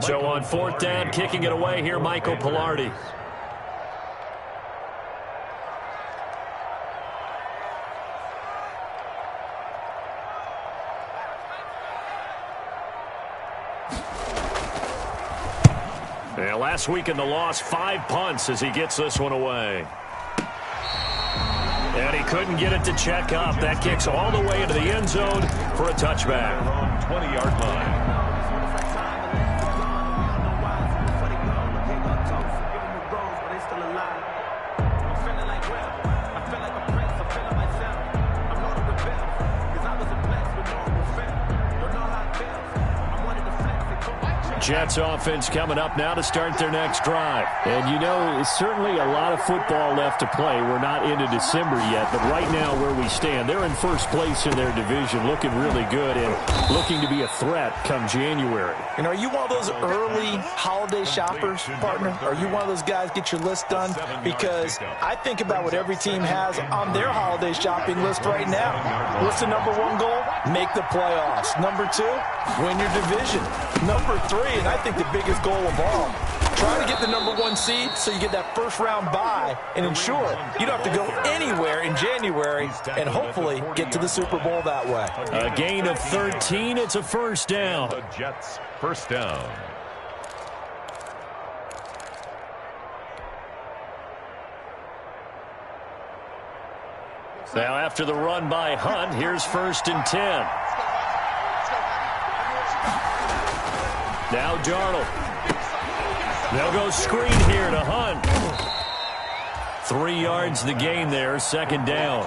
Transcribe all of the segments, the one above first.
So on fourth down, kicking it away here, Michael Pilardi. Yeah, last week in the loss, 5 punts as he gets this one away. And he couldn't get it to check up. That kicks all the way into the end zone for a touchback. 20-yard line. Jets offense coming up now to start their next drive. And you know, certainly a lot of football left to play. We're not into December yet, but right now where we stand, they're in first place in their division, looking really good and looking to be a threat come January. And are you one of those early holiday shoppers, partner? Are you one of those guys get your list done? Because I think about what every team has on their holiday shopping list right now. What's the number one goal? Make the playoffs. Number 2, win your division. Number 3, and I think the biggest goal of all, try to get the number 1 seed so you get that first round bye and ensure you don't have to go anywhere in January and hopefully get to the Super Bowl that way. A gain of 13. It's a first down. The Jets first down. Now after the run by Hunt, here's first and 10. Now Darnold. They'll go screen here to Hunt. 3 yards the gain there, second down.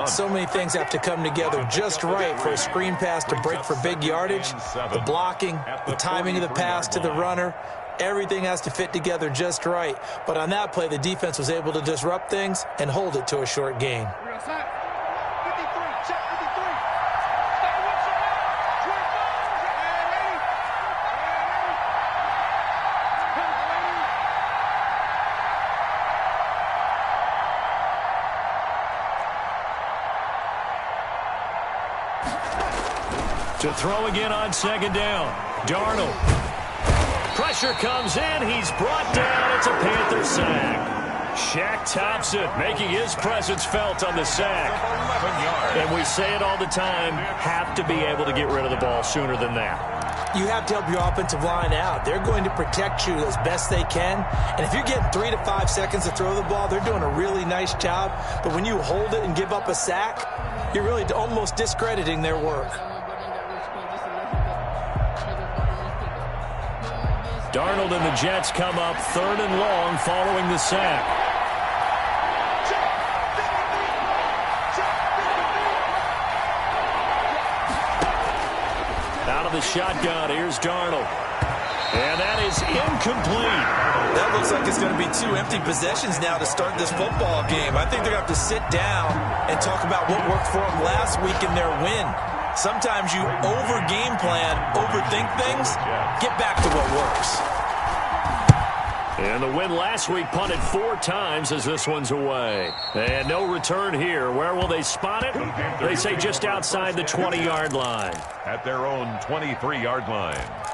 So many things have to come together just right for a screen pass to break for big yardage. The blocking, the timing of the pass to the runner, everything has to fit together just right. But on that play, the defense was able to disrupt things and hold it to a short gain. To throw again on second down. Darnold. Pressure comes in. He's brought down. It's a Panther sack. Shaq Thompson making his presence felt on the sack. And we say it all the time, have to be able to get rid of the ball sooner than that. You have to help your offensive line out. They're going to protect you as best they can. And if you're getting 3 to 5 seconds to throw the ball, they're doing a really nice job. But when you hold it and give up a sack, you're really almost discrediting their work. Darnold and the Jets come up 3rd and long following the sack. Out of the shotgun, here's Darnold. And that is incomplete. That looks like it's going to be 2 empty possessions now to start this football game. I think they're going to have to sit down and talk about what worked for them last week in their win. Sometimes you over-game plan, overthink things, get back to what works. And the win last week punted 4 times as this one's away. And no return here. Where will they spot it? They say just outside the 20-yard line. At their own 23-yard line.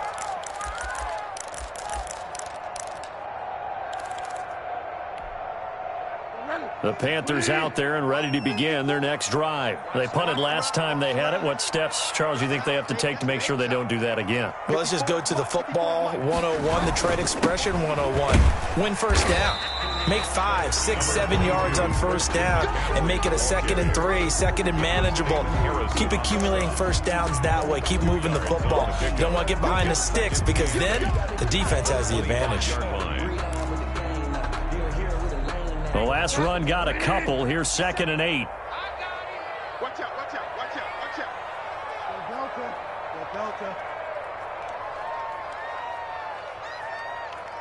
The Panthers out there and ready to begin their next drive. They punted last time they had it. What steps, Charles, you think they have to take to make sure they don't do that again? Well, let's just go to the football 101, the trade expression 101. Win first down. Make 5, 6, 7 yards on first down and make it a 2nd and 3, 2nd and manageable. Keep accumulating first downs that way. Keep moving the football. You don't want to get behind the sticks because then the defense has the advantage. The last run got a couple. Here's 2nd and 8. Watch out, watch out, watch out, watch out. Go Delta.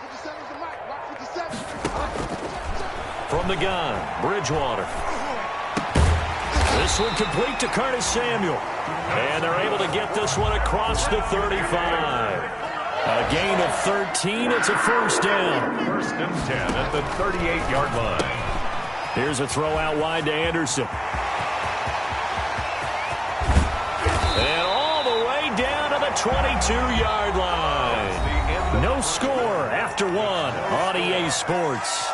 57's the mic. Watch 57. From the gun, Bridgewater. This one complete to Curtis Samuel. And they're able to get this one across the 35. A gain of 13. It's a first down. 1st and 10 at the 38-yard line. Here's a throw out wide to Anderson. And all the way down to the 22-yard line. The end No score after one on EA Sports.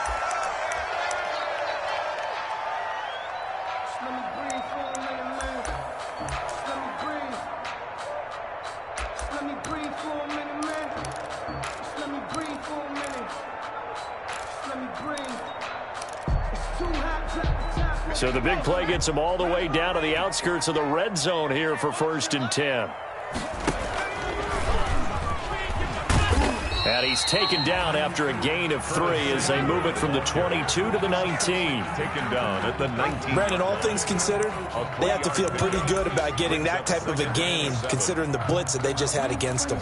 So the big play gets him all the way down to the outskirts of the red zone here for 1st and 10. And he's taken down after a gain of 3 as they move it from the 22 to the 19. Taken down at the 19. Brandon, all things considered, they have to feel pretty good about getting that type of a gain considering the blitz that they just had against them.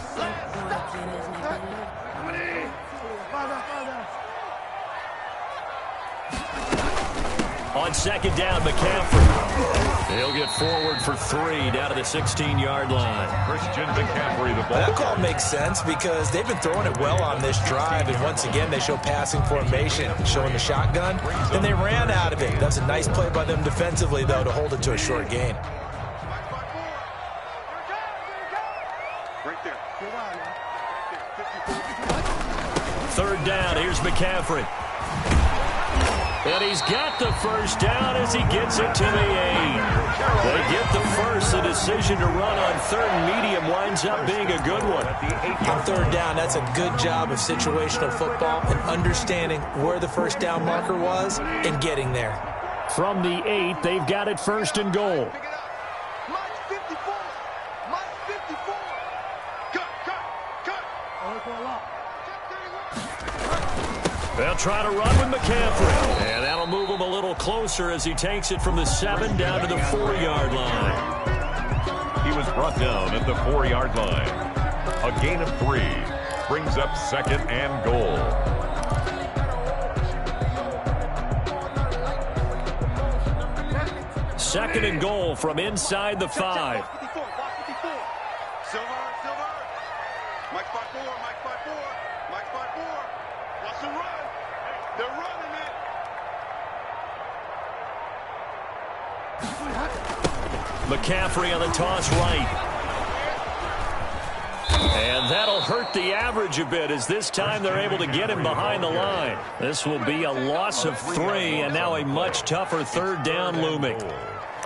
On 2nd down, McCaffrey. He'll get forward for 3 down to the 16-yard line. Christian McCaffrey, the ball. That call makes sense because they've been throwing it well on this drive, and once again they show passing formation, showing the shotgun, and they ran out of it. That's a nice play by them defensively, though, to hold it to a short gain. Right there. 3rd down, here's McCaffrey. And he's got the 1st down as he gets it to the 8. They get the first. The decision to run on 3rd and medium winds up being a good one. On 3rd down, that's a good job of situational football and understanding where the 1st down marker was and getting there. From the 8, they've got it 1st and goal. Mike 54. Mike 54. Cut. They'll try to run with McCaffrey. And that'll move him a little closer as he takes it from the 7 down to the 4-yard line. He was brought down at the 4-yard line. A gain of 3 brings up 2nd and goal. Second and goal from inside the 5. Silver. Mike 54. Mike 54. Watch the run. They're running it. McCaffrey on the toss right. And that'll hurt the average a bit as this time they're able to get him behind the line. This will be a loss of 3 and now a much tougher 3rd down looming.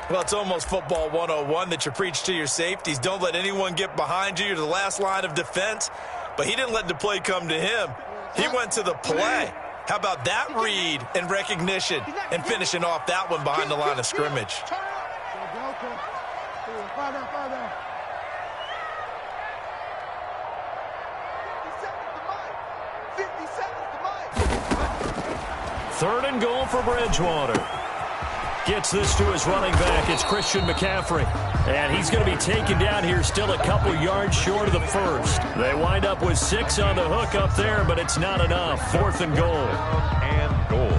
Well, it's almost football 101 that you preach to your safeties. Don't let anyone get behind you. You're the last line of defense. But he didn't let the play come to him. He went to the play. How about that read and recognition and finishing off that one behind the line of scrimmage? Third and goal for Bridgewater. Gets this to his running back. It's Christian McCaffrey. And he's going to be taken down here still a couple yards short of the 1st. They wind up with 6 on the hook up there, but it's not enough. 4th and goal. And goal.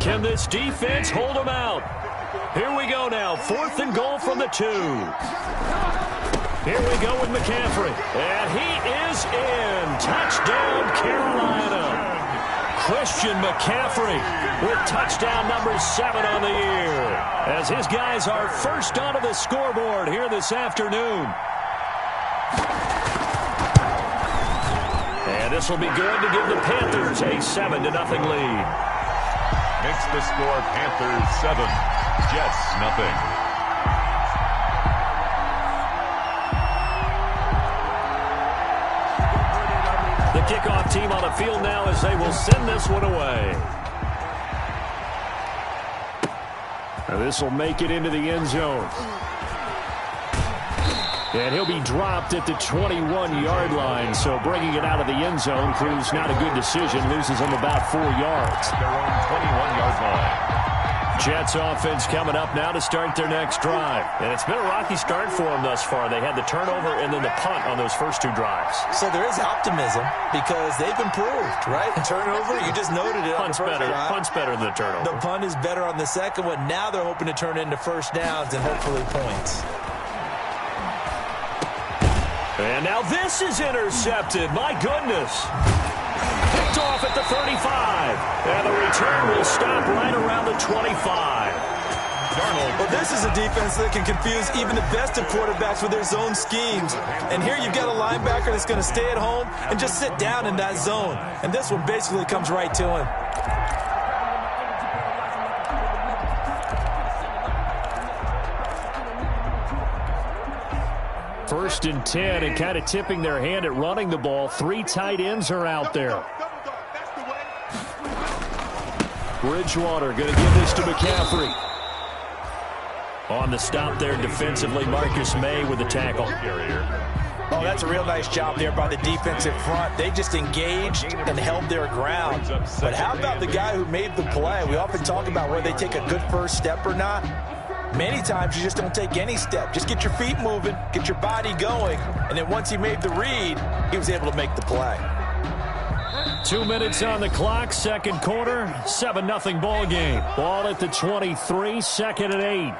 Can this defense hold them out? Here we go now. 4th and goal from the 2. Here we go with McCaffrey. And he is in. Touchdown, Carolina. Christian McCaffrey with touchdown number 7 on the year. As his guys are first onto the scoreboard here this afternoon. And this will be good to give the Panthers a 7-0 lead. Makes the score Panthers 7, Jets nothing. The kickoff team on the field now as they will send this one away. Now this will make it into the end zone. And he'll be dropped at the 21-yard line. So bringing it out of the end zone proves not a good decision. Loses him about 4 yards. Their own 21-yard line. Jets offense coming up now to start their next drive. And it's been a rocky start for them thus far. They had the turnover and then the punt on those first 2 drives. So there is optimism because they've improved, right? Turnover, you just noted it. Punt's better. Punt's better than the turnover. The punt is better on the second one. Now they're hoping to turn into first downs and hopefully points. And now this is intercepted. My goodness. Picked off at the 35. And the return will stop right around the 25. Darnold. Well, this is a defense that can confuse even the best of quarterbacks with their zone schemes. And here you've got a linebacker that's going to stay at home and just sit down in that zone. And this one basically comes right to him. First and 10, and kind of tipping their hand at running the ball. 3 tight ends are out there. Bridgewater going to give this to McCaffrey. On the stop there defensively, Marcus May with the tackle. Oh, that's a real nice job there by the defensive front. They just engaged and held their ground. But how about the guy who made the play? We often talk about whether they take a good first step or not. Many times you just don't take any step. Just get your feet moving, get your body going, and then once he made the read, he was able to make the play. 2 minutes on the clock, second quarter, 7-0 ball game. Ball at the 23, second and 8.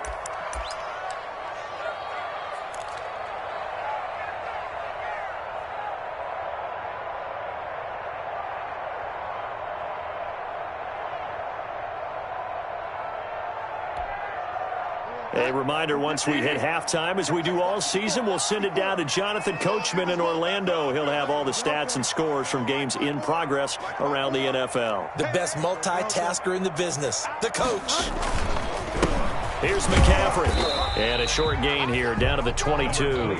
A reminder, once we hit halftime, as we do all season, we'll send it down to Jonathan Coachman in Orlando. He'll have all the stats and scores from games in progress around the NFL. The best multitasker in the business, the coach. Here's McCaffrey. And a short gain here, down to the 22.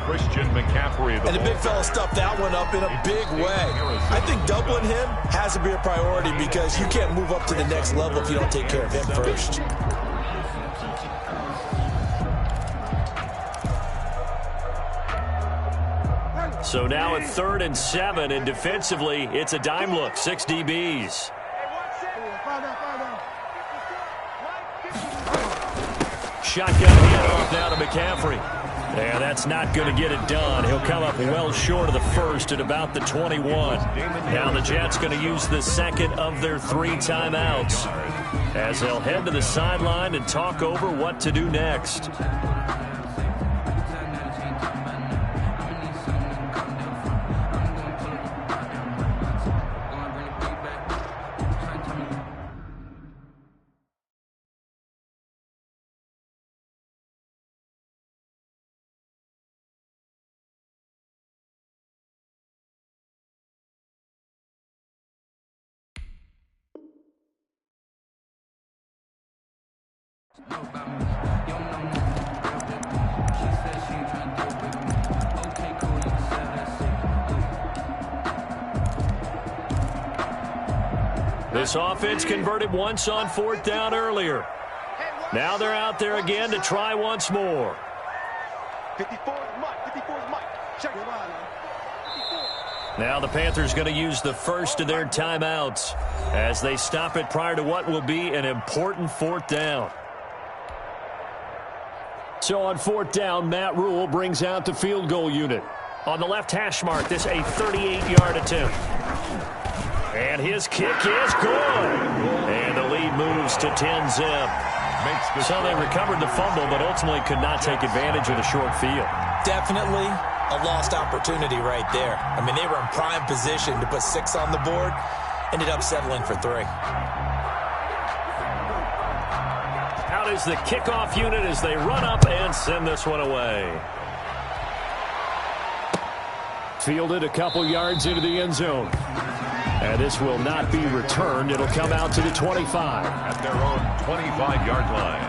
Christian McCaffrey. And the big fella stuffed that one up in a big way. I think doubling him has to be a priority because you can't move up to the next level if you don't take care of him first. So now at 3rd and 7, and defensively, it's a dime look, 6 DBs. Shotgun handoff now to McCaffrey. And that's not going to get it done. He'll come up well short of the first at about the 21. Now the Jets going to use the second of their 3 timeouts as they'll head to the sideline and talk over what to do next. This offense converted once on 4th down earlier. Now they're out there again to try once more. 54 is Mike. 54 is Mike. Check it out. Now the Panthers going to use the first of their timeouts as they stop it prior to what will be an important 4th down. So on 4th down, Matt Rule brings out the field goal unit. On the left hash mark, this a 38-yard attempt. And his kick is good. And the lead moves to 10-zip. So they recovered the fumble, but ultimately could not take advantage of the short field. Definitely a lost opportunity right there. I mean, they were in prime position to put 6 on the board. Ended up settling for 3. Out is the kickoff unit as they run up and send this one away. Fielded a couple yards into the end zone. And this will not be returned. It'll come out to the 25. At their own 25-yard line.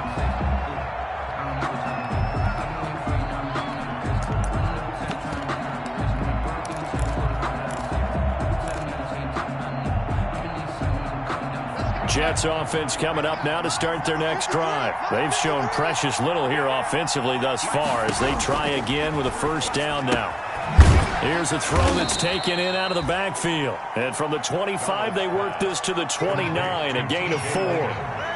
Jets offense coming up now to start their next drive. They've shown precious little here offensively thus far as they try again with a first down now. Here's a throw that's taken in out of the backfield. And from the 25, they work this to the 29, a gain of 4.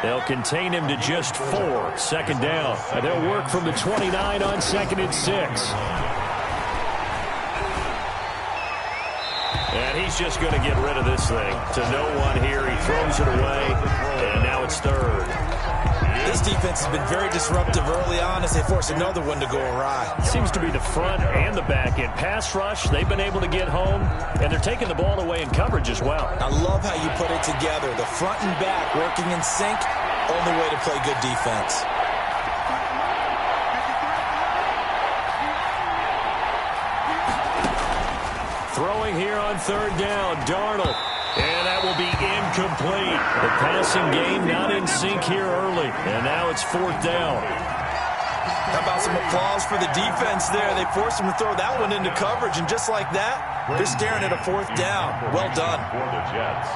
They'll contain him to just 4, second down. And they'll work from the 29 on 2nd and 6. And he's just going to get rid of this thing to no one here. He throws it away, and now it's 3rd. This defense has been very disruptive early on as they force another one to go awry. Seems to be the front and the back end. Pass rush, they've been able to get home, and they're taking the ball away in coverage as well. I love how you put it together. The front and back working in sync, only way to play good defense. Throwing here on third down, Darnold. And that will be incomplete. The passing game not in sync here early. And now it's fourth down. How about some applause for the defense there? They forced him to throw that one into coverage, and just like that, they're staring at a fourth down. Well done. For the Jets.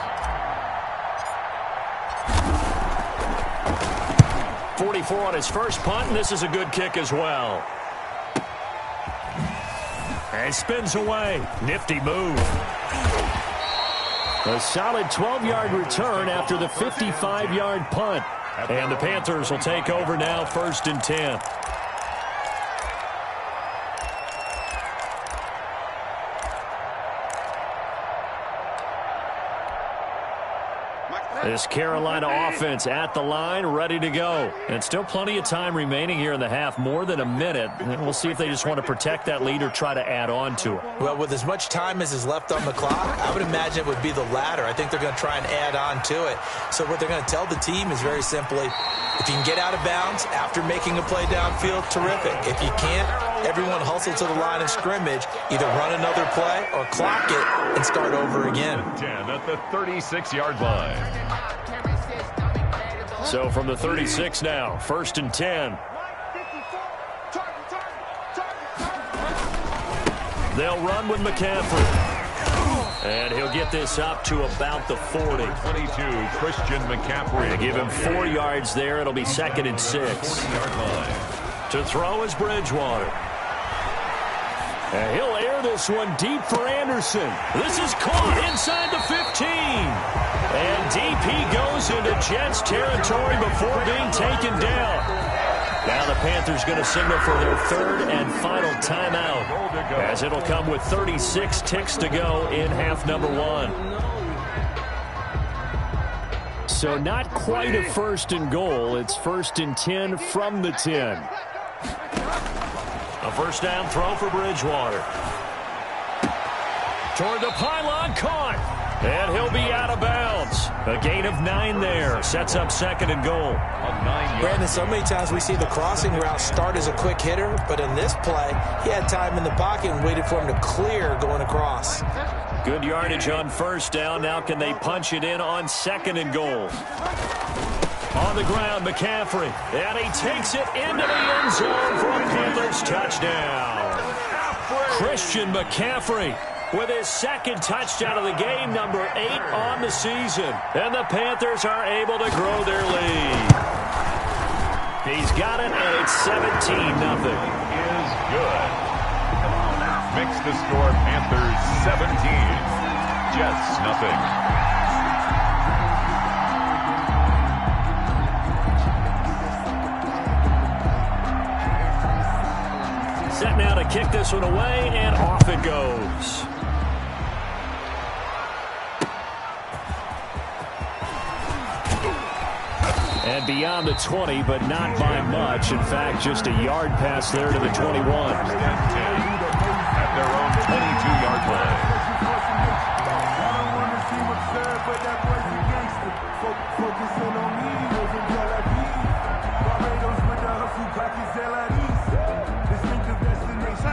44 on his first punt, and this is a good kick as well. And spins away. Nifty move. A solid 12-yard return after the 55-yard punt. And the Panthers will take over now, 1st and 10. This Carolina offense at the line, ready to go. And still plenty of time remaining here in the half, more than a minute. And we'll see if they just want to protect that lead or try to add on to it. Well, with as much time as is left on the clock, I would imagine it would be the latter. I think they're going to try and add on to it. So what they're going to tell the team is very simply, if you can get out of bounds after making a play downfield, terrific. If you can't, everyone hustle to the line of scrimmage, either run another play or clock it and start over again. 10 at the 36-yard line. So from the 36 now, 1st and 10. They'll run with McCaffrey. And he'll get this up to about the 40. 22, Christian McCaffrey. They give him 4 yards there. It'll be 2nd and 6. 40-yard line. To throw is Bridgewater. And he'll air this one deep for Anderson. This is caught inside the 15. And DP goes into Jets territory before being taken down. Now the Panthers going to signal for their 3rd and final timeout, as it'll come with 36 ticks to go in half number 1. So not quite a 1st and goal. It's 1st and 10 from the 10. A 1st down throw for Bridgewater. Toward the pylon, caught. And he'll be out of bounds. A gain of 9 there. Sets up 2nd and goal. Brandon, so many times we see the crossing route start as a quick hitter, but in this play, he had time in the pocket and waited for him to clear going across. Good yardage on 1st down. Now can they punch it in on 2nd and goal? On the ground, McCaffrey. And he takes it into the end zone for a Panthers touchdown. Christian McCaffrey with his 2nd touchdown of the game, number 8 on the season. And the Panthers are able to grow their lead. He's got it, and it's 17-0. Is good. Makes the score Panthers 17, Jets nothing. Set now to kick this one away, and off it goes. And beyond the 20, but not by much. In fact, just a yard pass there to the 21. At their own 22-yard line.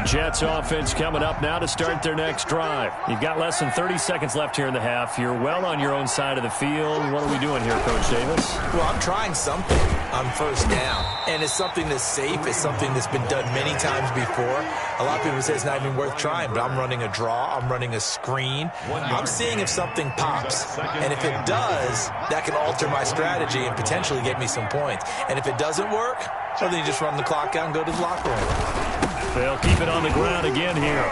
Jets offense coming up now to start their next drive. You've got less than 30 seconds left here in the half. You're well on your own side of the field. What are we doing here, Coach Davis? Well, I'm trying something on 1st down, and it's something that's safe. It's something that's been done many times before. A lot of people say it's not even worth trying, but I'm running a draw. I'm running a screen. I'm seeing if something pops, and if it does, that can alter my strategy and potentially get me some points. And if it doesn't work, well, then you just run the clock out and go to the locker room. They'll keep it on the ground again here.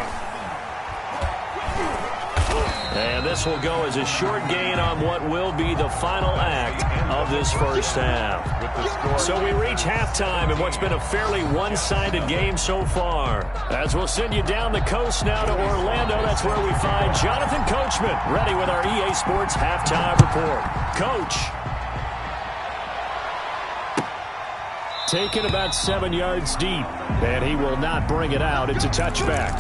And this will go as a short gain on what will be the final act of this 1st half. So we reach halftime in what's been a fairly one-sided game so far. As we'll send you down the coast now to Orlando, that's where we find Jonathan Coachman, ready with our EA Sports halftime report. Coach. Taken about 7 yards deep, and he will not bring it out. It's a touchback.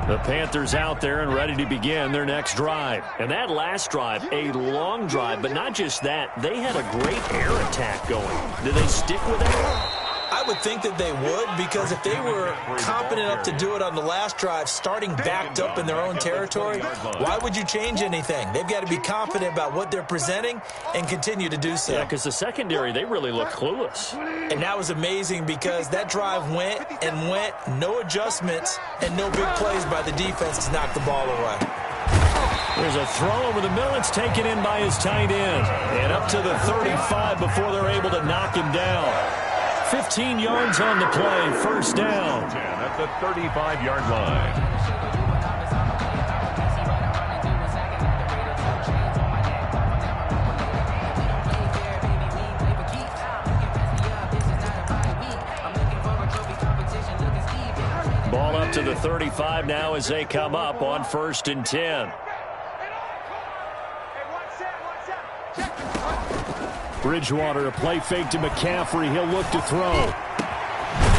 The Panthers out there and ready to begin their next drive. And that last drive, a long drive, but not just that. They had a great air attack going. Did they stick with it? I would think that they would, because if they were confident enough to do it on the last drive, starting backed up in their own territory, why would you change anything? They've got to be confident about what they're presenting and continue to do so. Yeah, because the secondary, they really look clueless. And that was amazing because that drive went and went, no adjustments and no big plays by the defense to knock the ball away. There's a throw over the middle. It's taken in by his tight end. And up to the 35 before they're able to knock him down. 15 yards on the play, first down. At the 35-yard line. Ball up to the 35 now as they come up on 1st and 10. Bridgewater, a play fake to McCaffrey. He'll look to throw.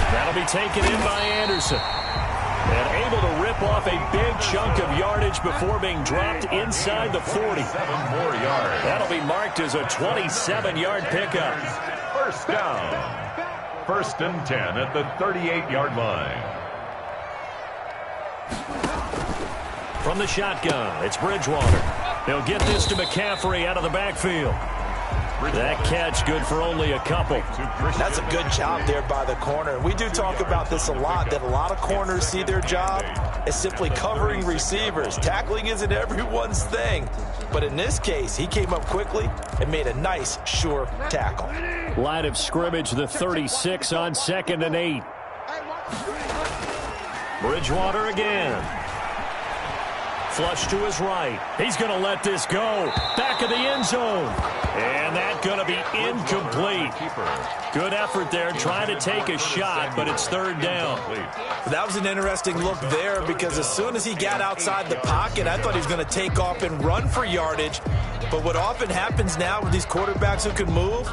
That'll be taken in by Anderson. And able to rip off a big chunk of yardage before being dropped inside the 40. 7 more yards. That'll be marked as a 27-yard pickup. First down. 1st and 10 at the 38-yard line. From the shotgun, it's Bridgewater. They'll get this to McCaffrey out of the backfield. That catch good for only a couple. That's a good job there by the corner. We do talk about this a lot, that a lot of corners see their job as simply covering receivers. Tackling isn't everyone's thing. But in this case, he came up quickly and made a nice, sure tackle. Line of scrimmage, the 36 on 2nd and 8. Bridgewater again. Flush to his right. He's going to let this go. Back of the end zone. And that's going to be incomplete. Good effort there trying to take a shot, but it's 3rd down. That was an interesting look there because as soon as he got outside the pocket, I thought he was going to take off and run for yardage. But what often happens now with these quarterbacks who can move,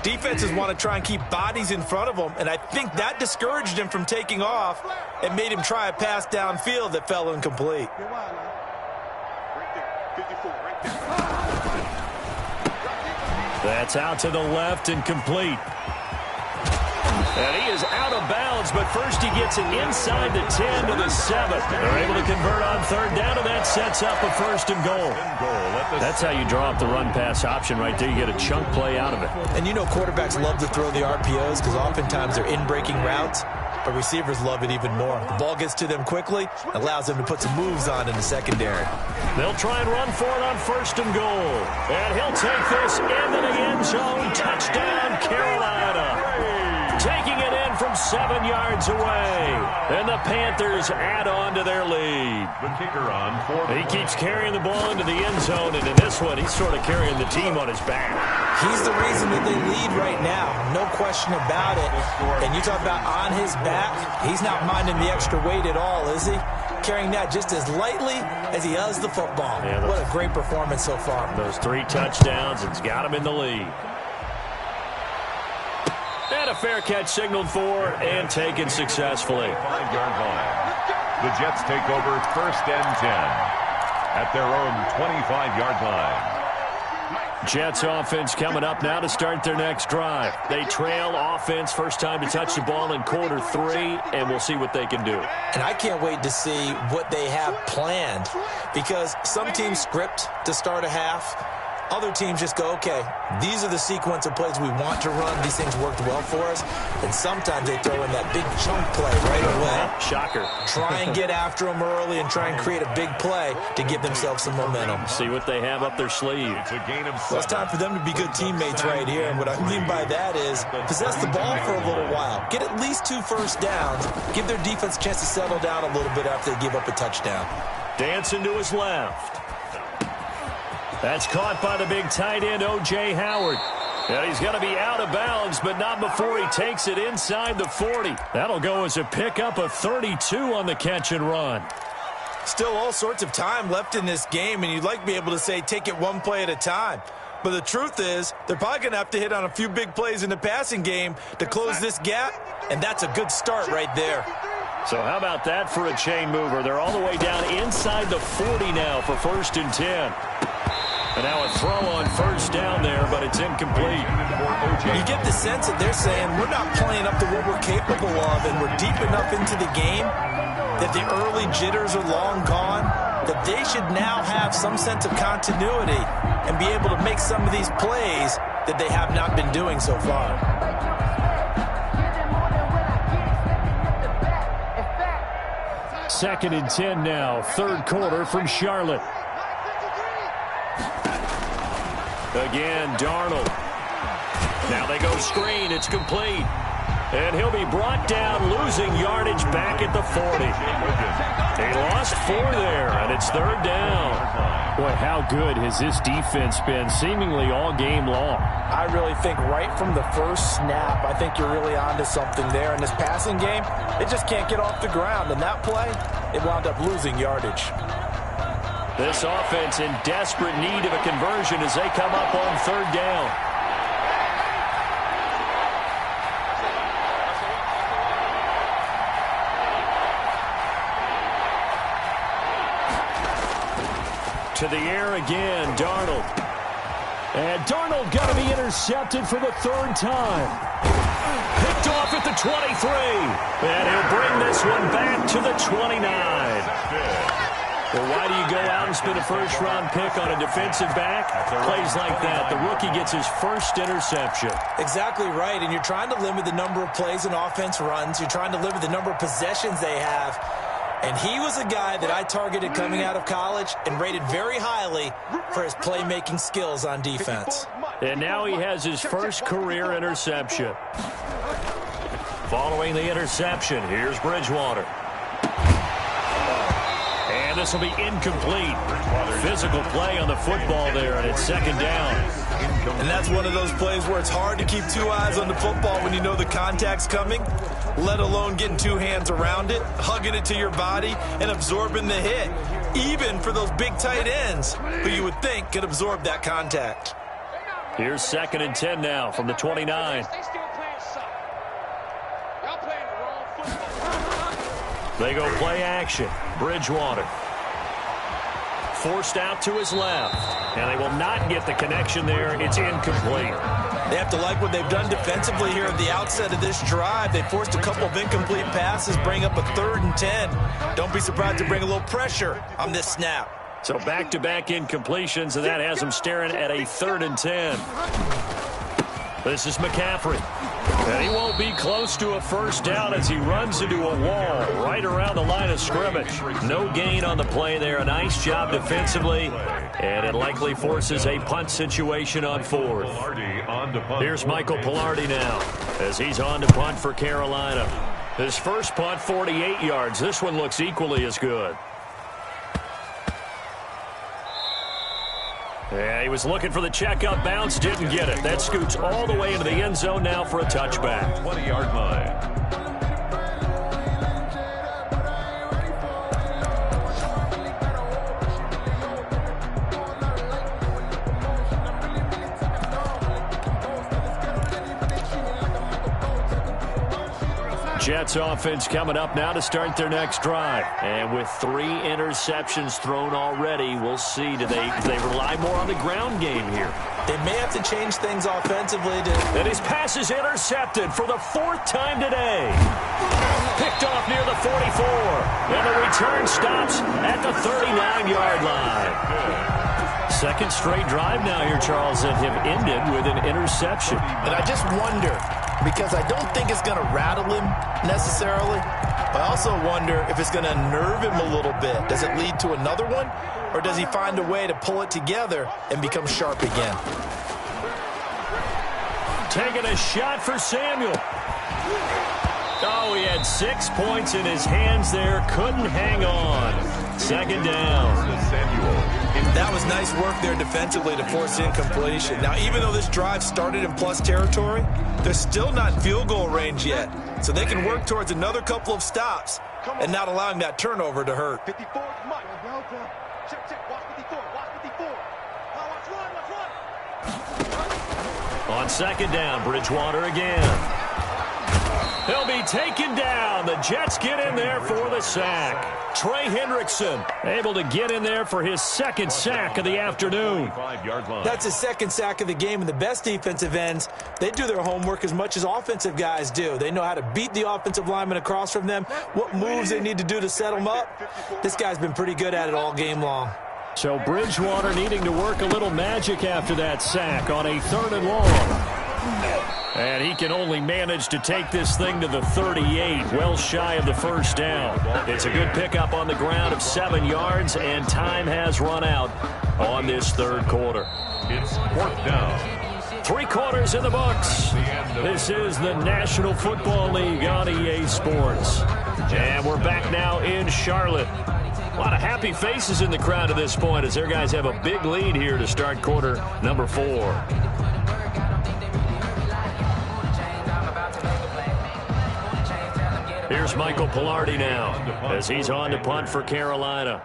defenses want to try and keep bodies in front of them, and I think that discouraged him from taking off and made him try a pass downfield that fell incomplete. That's out to the left and complete. And he is out of bounds, but first he gets it inside the 10 to the 7. They're able to convert on 3rd down, and that sets up a 1st and goal. That's how you draw up the run-pass option right there. You get a chunk play out of it. And you know quarterbacks love to throw the RPOs because oftentimes they're in-breaking routes, but receivers love it even more. The ball gets to them quickly, allows them to put some moves on in the secondary. They'll try and run for it on 1st and goal. And he'll take this into the end zone. Touchdown, Carolina. Taking it in from 7 yards away. And the Panthers add on to their lead. The kicker on 4. He keeps carrying the ball into the end zone, and in this one, he's sort of carrying the team on his back. He's the reason that they lead right now, no question about it. And you talk about on his back, he's not minding the extra weight at all, is he? Carrying that just as lightly as he does the football. Yeah, what a great performance so far. Those 3 touchdowns, it's got him in the lead. And a fair catch signaled for and taken successfully. 5-yard line. The Jets take over 1st and 10 at their own 25-yard line. Jets offense coming up now to start their next drive. They trail offense, first time to touch the ball in quarter 3, and we'll see what they can do. And I can't wait to see what they have planned because some teams script to start a half. Other teams just go, okay, these are the sequence of plays we want to run. These things worked well for us. And sometimes they throw in that big chunk play right away. Shocker. Try and get after them early and try and create a big play to give themselves some momentum. See what they have up their sleeve. It's a gain of 7. Well, it's time for them to be good teammates right here. And what I mean by that is possess the ball for a little while. Get at least 2 first downs. Give their defense a chance to settle down a little bit after they give up a touchdown. Dancing to his left. That's caught by the big tight end, O.J. Howard. And he's going to be out of bounds, but not before he takes it inside the 40. That'll go as a pickup of 32 on the catch and run. Still all sorts of time left in this game, and you'd like to be able to say take it one play at a time. But the truth is, they're probably going to have to hit on a few big plays in the passing game to close this gap, and that's a good start right there. So how about that for a chain mover? They're all the way down inside the 40 now for 1st and 10. And now a throw on 1st down there, but it's incomplete. You get the sense that they're saying we're not playing up to what we're capable of, and we're deep enough into the game that the early jitters are long gone, that they should now have some sense of continuity and be able to make some of these plays that they have not been doing so far. 2nd and 10 now, 3rd quarter from Charlotte. Again, Darnold. Now they go screen. It's complete. And he'll be brought down, losing yardage back at the 40. He lost 4 there, and it's 3rd down. Boy, how good has this defense been seemingly all game long? I really think right from the first snap, I think you're really onto something there. In this passing game, they just can't get off the ground. And that play, it wound up losing yardage. This offense in desperate need of a conversion as they come up on 3rd down. To the air again, Darnold. And Darnold got to be intercepted for the 3rd time. Picked off at the 23. And he'll bring this one back to the 29. Well, why do you go out and spend a 1st-round pick on a defensive back? Plays like that, the rookie gets his 1st interception. Exactly right, and you're trying to limit the number of plays an offense runs. You're trying to limit the number of possessions they have. And he was a guy that I targeted coming out of college and rated very highly for his playmaking skills on defense. And now he has his 1st career interception. Following the interception, here's Bridgewater. And this will be incomplete. Physical play on the football there, and it's 2nd down. And that's one of those plays where it's hard to keep 2 eyes on the football when you know the contact's coming, let alone getting 2 hands around it, hugging it to your body, and absorbing the hit, even for those big tight ends who you would think could absorb that contact. Here's 2nd and 10 now from the 29. They go play action. Bridgewater. Forced out to his left. And they will not get the connection there. It's incomplete. They have to like what they've done defensively here at the outset of this drive. They forced a couple of incomplete passes, bring up a 3rd and 10. Don't be surprised to bring a little pressure on this snap. So back-to-back incompletions, and that has them staring at a 3rd and 10. This is McCaffrey. And he won't be close to a 1st down as he runs into a wall right around the line of scrimmage. No gain on the play there. A nice job defensively. And it likely forces a punt situation on 4th. Here's Michael Pilardi now as he's on to punt for Carolina. His 1st punt, 48 yards. This one looks equally as good. Yeah, he was looking for the checkup bounce, didn't get it. That scoots all the way into the end zone now for a touchback. 20-yard line. Jets offense coming up now to start their next drive. And with 3 interceptions thrown already, we'll see. Do they rely more on the ground game here? They may have to change things offensively. And his pass is intercepted for the 4th time today. Picked off near the 44. And the return stops at the 39-yard line. 2nd straight drive now here, Charles, that have ended with an interception. And I just wonder, because I don't think it's going to rattle him necessarily, but I also wonder if it's going to nerve him a little bit. Does it lead to another one, or does he find a way to pull it together and become sharp again? Taking a shot for Samuel. Oh, he had 6 points in his hands there. Couldn't hang on. 2nd down. That was nice work there defensively to force incompletion. Now, even though this drive started in plus territory, they're still not in field goal range yet. So they can work towards another couple of stops and not allowing that turnover to hurt. 54, Mike. Check. Watch 54. Watch run. On 2nd down, Bridgewater again. He'll be taken down. The Jets get in there for the sack. Trey Hendrickson able to get in there for his second sack of the afternoon. That's his second sack of the game, and the best defensive ends, they do their homework as much as offensive guys do. They know how to beat the offensive lineman across from them, what moves they need to do to set them up. This guy's been pretty good at it all game long. So Bridgewater needing to work a little magic after that sack on a 3rd and long. And he can only manage to take this thing to the 38, well shy of the first down. It's a good pickup on the ground of 7 yards, and time has run out on this third quarter. It's 4th down. 3 quarters in the books. This is the National Football League on EA Sports. And we're back now in Charlotte. A lot of happy faces in the crowd at this point as their guys have a big lead here to start quarter number 4. Here's Michael Pilardi now as he's on to punt for Carolina.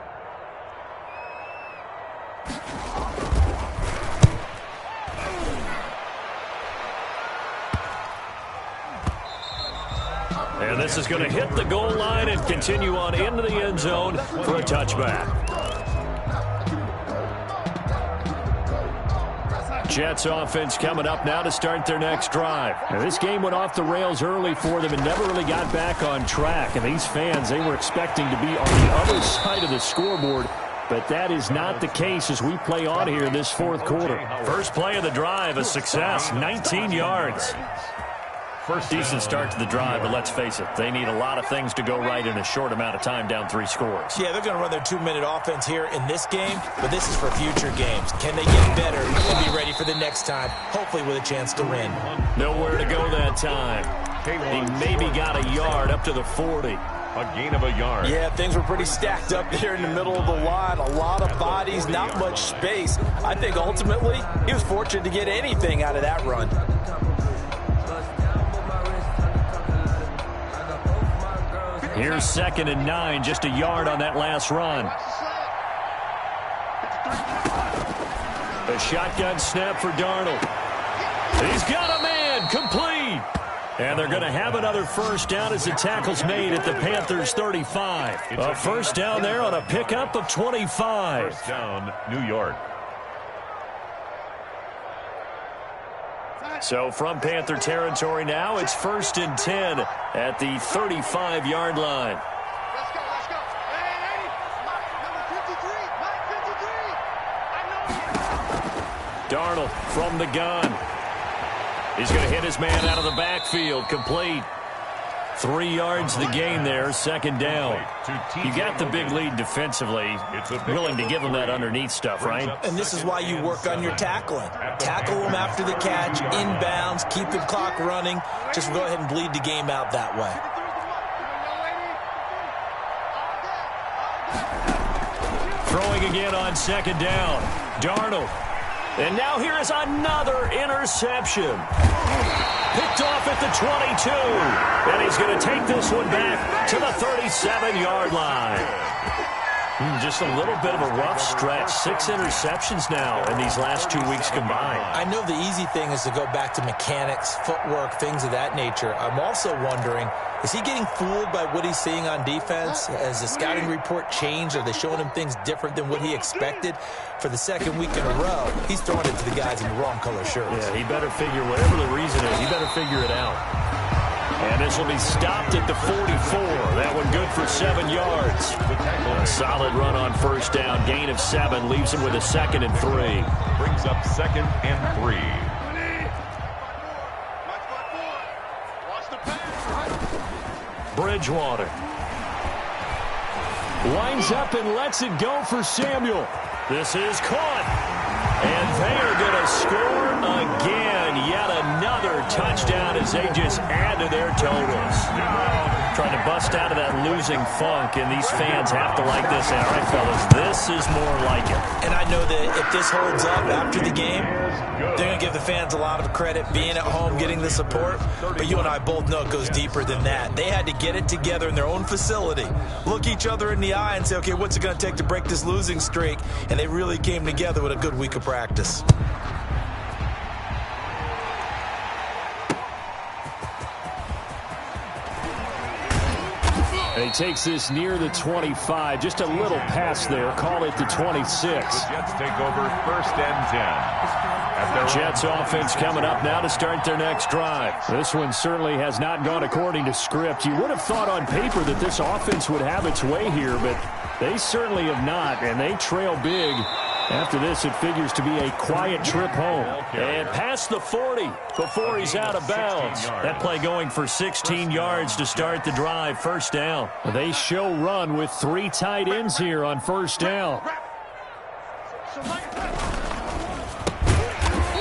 And this is going to hit the goal line and continue on into the end zone for a touchback. Jets offense coming up now to start their next drive. Now, this game went off the rails early for them and never really got back on track. And these fans, they were expecting to be on the other side of the scoreboard. But that is not the case as we play on here in this 4th quarter. First play of the drive, a success, 19 yards. Decent start to the drive, but let's face it, they need a lot of things to go right in a short amount of time, down 3 scores. Yeah, they're going to run their 2-minute offense here in this game, but this is for future games. Can they get better and be ready for the next time, hopefully with a chance to win? Nowhere to go that time. He maybe got a yard up to the 40. A gain of a yard. Yeah, things were pretty stacked up there in the middle of the line. A lot of bodies, not much space. I think ultimately he was fortunate to get anything out of that run. Here's 2nd and 9, just a yard on that last run. A shotgun snap for Darnold. He's got a man, complete. And they're going to have another first down as the tackle's made at the Panthers' 35. A first down there on a pickup of 25. First down, New York. So from Panther territory now, it's 1st and 10 at the 35-yard line. Let's go, let's go. Hey, number 53, Darnold from the gun. He's going to hit his man out of the backfield, complete. 3 yards the gain there, 2nd down. You got the big lead defensively, willing to give them that underneath stuff, right? And this is why you work on your tackling. Tackle them after the catch, inbounds, keep the clock running. Just go ahead and bleed the game out that way. Throwing again on 2nd down. Darnold. And now here is another interception. Picked off at the 22. And he's going to take this one back to the 37-yard line. Just a little bit of a rough stretch. 6 interceptions now in these last 2 weeks combined. I know the easy thing is to go back to mechanics, footwork, things of that nature. I'm also wondering, is he getting fooled by what he's seeing on defense? Has the scouting report changed? Are they showing him things different than what he expected? For the 2nd week in a row, he's throwing it to the guys in the wrong color shirts. Yeah, he better figure, whatever the reason is, he better figure it out. And this will be stopped at the 44. That one good for 7 yards. A solid run on first down. Gain of 7 leaves him with a 2nd and 3. Brings up 2nd and 3. Bridgewater lines up and lets it go for Samuel. This is caught. And they are going to score again. Yet another touchdown as they just add to their totals. Trying to bust out of that losing funk, and these fans have to like this. All right, fellas, this is more like it. And I know that if this holds up after the game, they're going to give the fans a lot of credit being at home, getting the support. But you and I both know it goes deeper than that. They had to get it together in their own facility, look each other in the eye and say, okay, what's it going to take to break this losing streak? And they really came together with a good week of practice. And he takes this near the 25. Just a little pass there. Call it the 26. The Jets take over 1st and 10. Jets offense coming up now to start their next drive. This one certainly has not gone according to script. You would have thought on paper that this offense would have its way here, but they certainly have not, and they trail big. After this, it figures to be a quiet trip home. And past the 40 before he's out of bounds. That play going for 16 yards to start the drive. 1st down. They show run with 3 tight ends here on 1st down.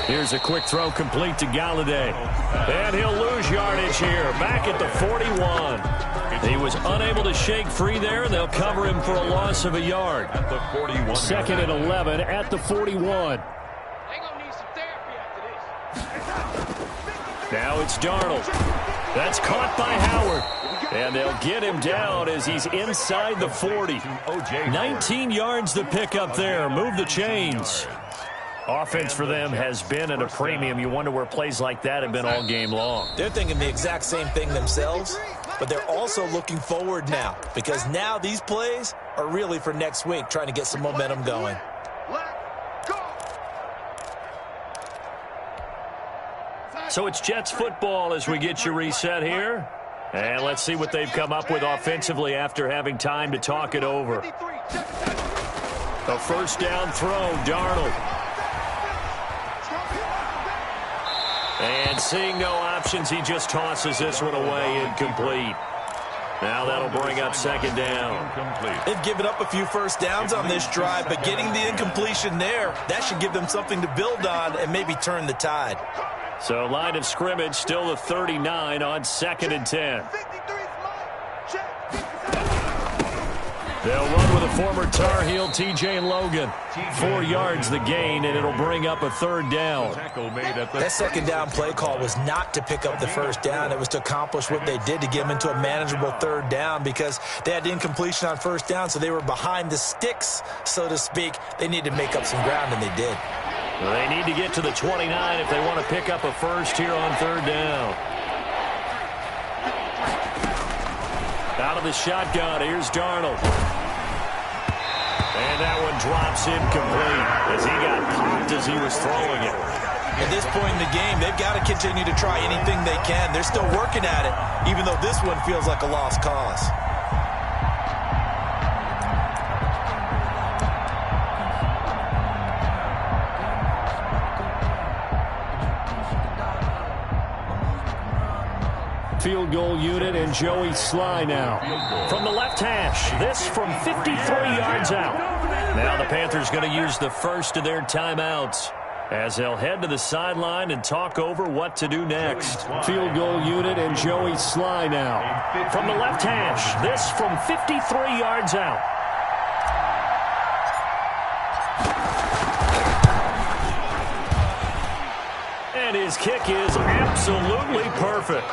Here's a quick throw complete to Galladay. And he'll lose yardage here. Back at the 41. He was unable to shake free there, and they'll cover him for a loss of a yard. At the 41. 2nd and 11 at the 41. Now it's Darnold. That's caught by Howard. And they'll get him down as he's inside the 40. 19 yards to pick up there. Move the chains. Offense for them has been at a premium. You wonder where plays like that have been all game long. They're thinking the exact same thing themselves, but they're also looking forward now because now these plays are really for next week, trying to get some momentum going. So it's Jets football as we get you reset here. And let's see what they've come up with offensively after having time to talk it over. A 1st down throw, Darnold. And seeing no options, he just tosses this one away, incomplete. Now that'll bring up 2nd down. They've given up a few 1st downs on this drive, but getting the incompletion there, that should give them something to build on and maybe turn the tide. So line of scrimmage still the 39 on 2nd and 10. They'll run with a former Tar Heel, TJ Logan. 4 yards the gain, and it'll bring up a 3rd down. That 2nd down play call was not to pick up the 1st down. It was to accomplish what they did to get them into a manageable 3rd down because they had incompletion on 1st down, so they were behind the sticks, so to speak. They needed to make up some ground, and they did. Well, they need to get to the 29 if they want to pick up a 1st here on 3rd down. Out of the shotgun, here's Darnold. And that one drops incomplete as he got popped as he was throwing it. At this point in the game, they've got to continue to try anything they can. They're still working at it, even though this one feels like a lost cause. Field goal unit and Joey Sly now. From the left hash, this from 53 yards out. Now the Panthers going to use the first of their timeouts as they'll head to the sideline and talk over what to do next. Field goal unit and Joey Sly now. From the left hash, this from 53 yards out. And his kick is absolutely perfect.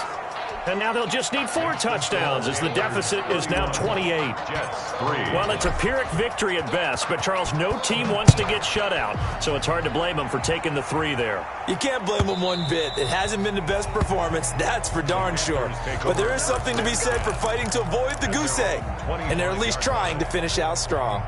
And now they'll just need 4 touchdowns as the deficit is now 28. Well, it's a Pyrrhic victory at best, but, Charles, no team wants to get shut out, so it's hard to blame them for taking the 3 there. You can't blame them one bit. It hasn't been the best performance, that's for darn sure. But there is something to be said for fighting to avoid the goose egg, and they're at least trying to finish out strong.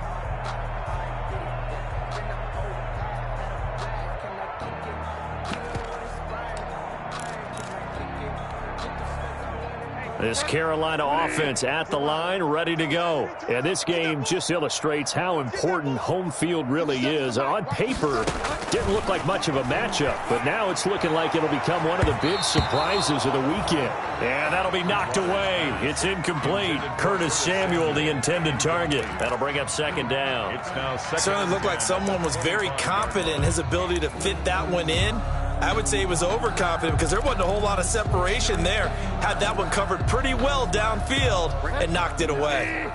This Carolina offense at the line, ready to go. And this game just illustrates how important home field really is. On paper, didn't look like much of a matchup, but now it's looking like it'll become one of the big surprises of the weekend. And that'll be knocked away. It's incomplete. Curtis Samuel, the intended target. That'll bring up 2nd down. It certainly looked like someone was very confident in his ability to fit that one in. I would say he was overconfident because there wasn't a whole lot of separation there. Had that one covered pretty well downfield and knocked it away.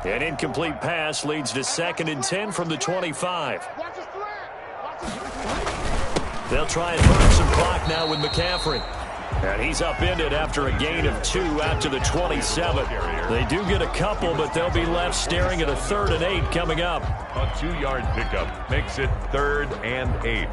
An incomplete pass leads to 2nd and 10 from the 25. They'll try and burn some clock now with McCaffrey. And he's upended after a gain of 2 out to the 27. They do get a couple, but they'll be left staring at a 3rd and 8 coming up. A 2-yard pickup makes it 3rd and 8.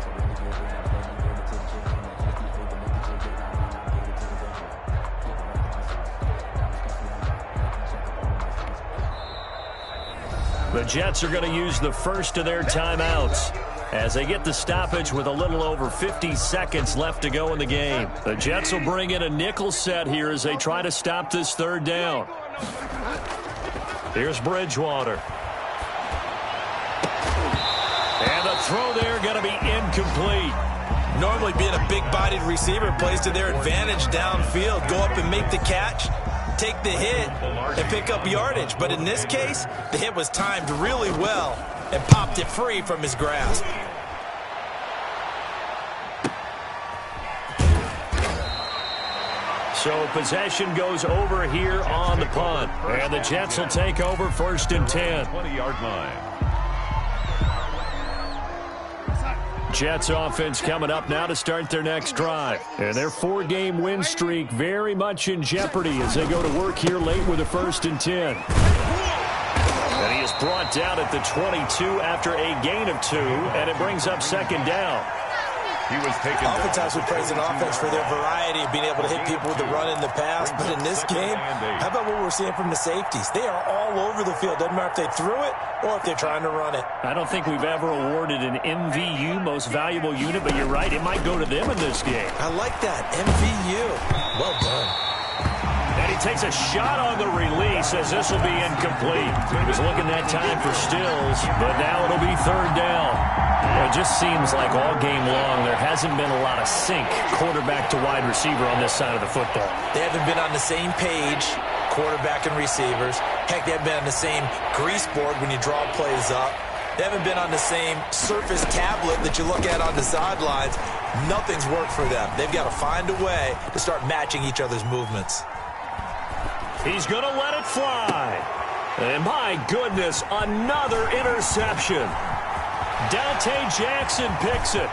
The Jets are going to use the first of their timeouts as they get the stoppage with a little over 50 seconds left to go in the game. The Jets will bring in a nickel set here as they try to stop this third down. Here's Bridgewater. And the throw there going to be incomplete. Normally being a big-bodied receiver plays to their advantage downfield. Go up and make the catch, take the hit, and pick up yardage. But in this case, the hit was timed really well and popped it free from his grasp. So possession goes over here on the punt. And the Jets will take over 1st and 10. 20-yard line. Jets offense coming up now to start their next drive. And their 4-game win streak very much in jeopardy as they go to work here late with a 1st and 10. And he is brought down at the 22 after a gain of 2, and it brings up 2nd down. He was taken. Oftentimes we praise an offense for their variety of being able to hit people with the run and the pass. But in this game, how about what we're seeing from the safeties? They are all over the field. Doesn't matter if they threw it or if they're trying to run it. I don't think we've ever awarded an MVU, most valuable unit, but you're right, it might go to them in this game. I like that. MVU. Well done. And he takes a shot on the release as this will be incomplete. He was looking that time for Stills, but now it'll be 3rd down. It just seems like all game long there hasn't been a lot of sync quarterback to wide receiver on this side of the football. They haven't been on the same page, quarterback and receivers. Heck, they haven't been on the same grease board when you draw plays up. They haven't been on the same surface tablet that you look at on the sidelines. Nothing's worked for them. They've got to find a way to start matching each other's movements. He's going to let it fly. And my goodness, another interception. Dante Jackson picks it.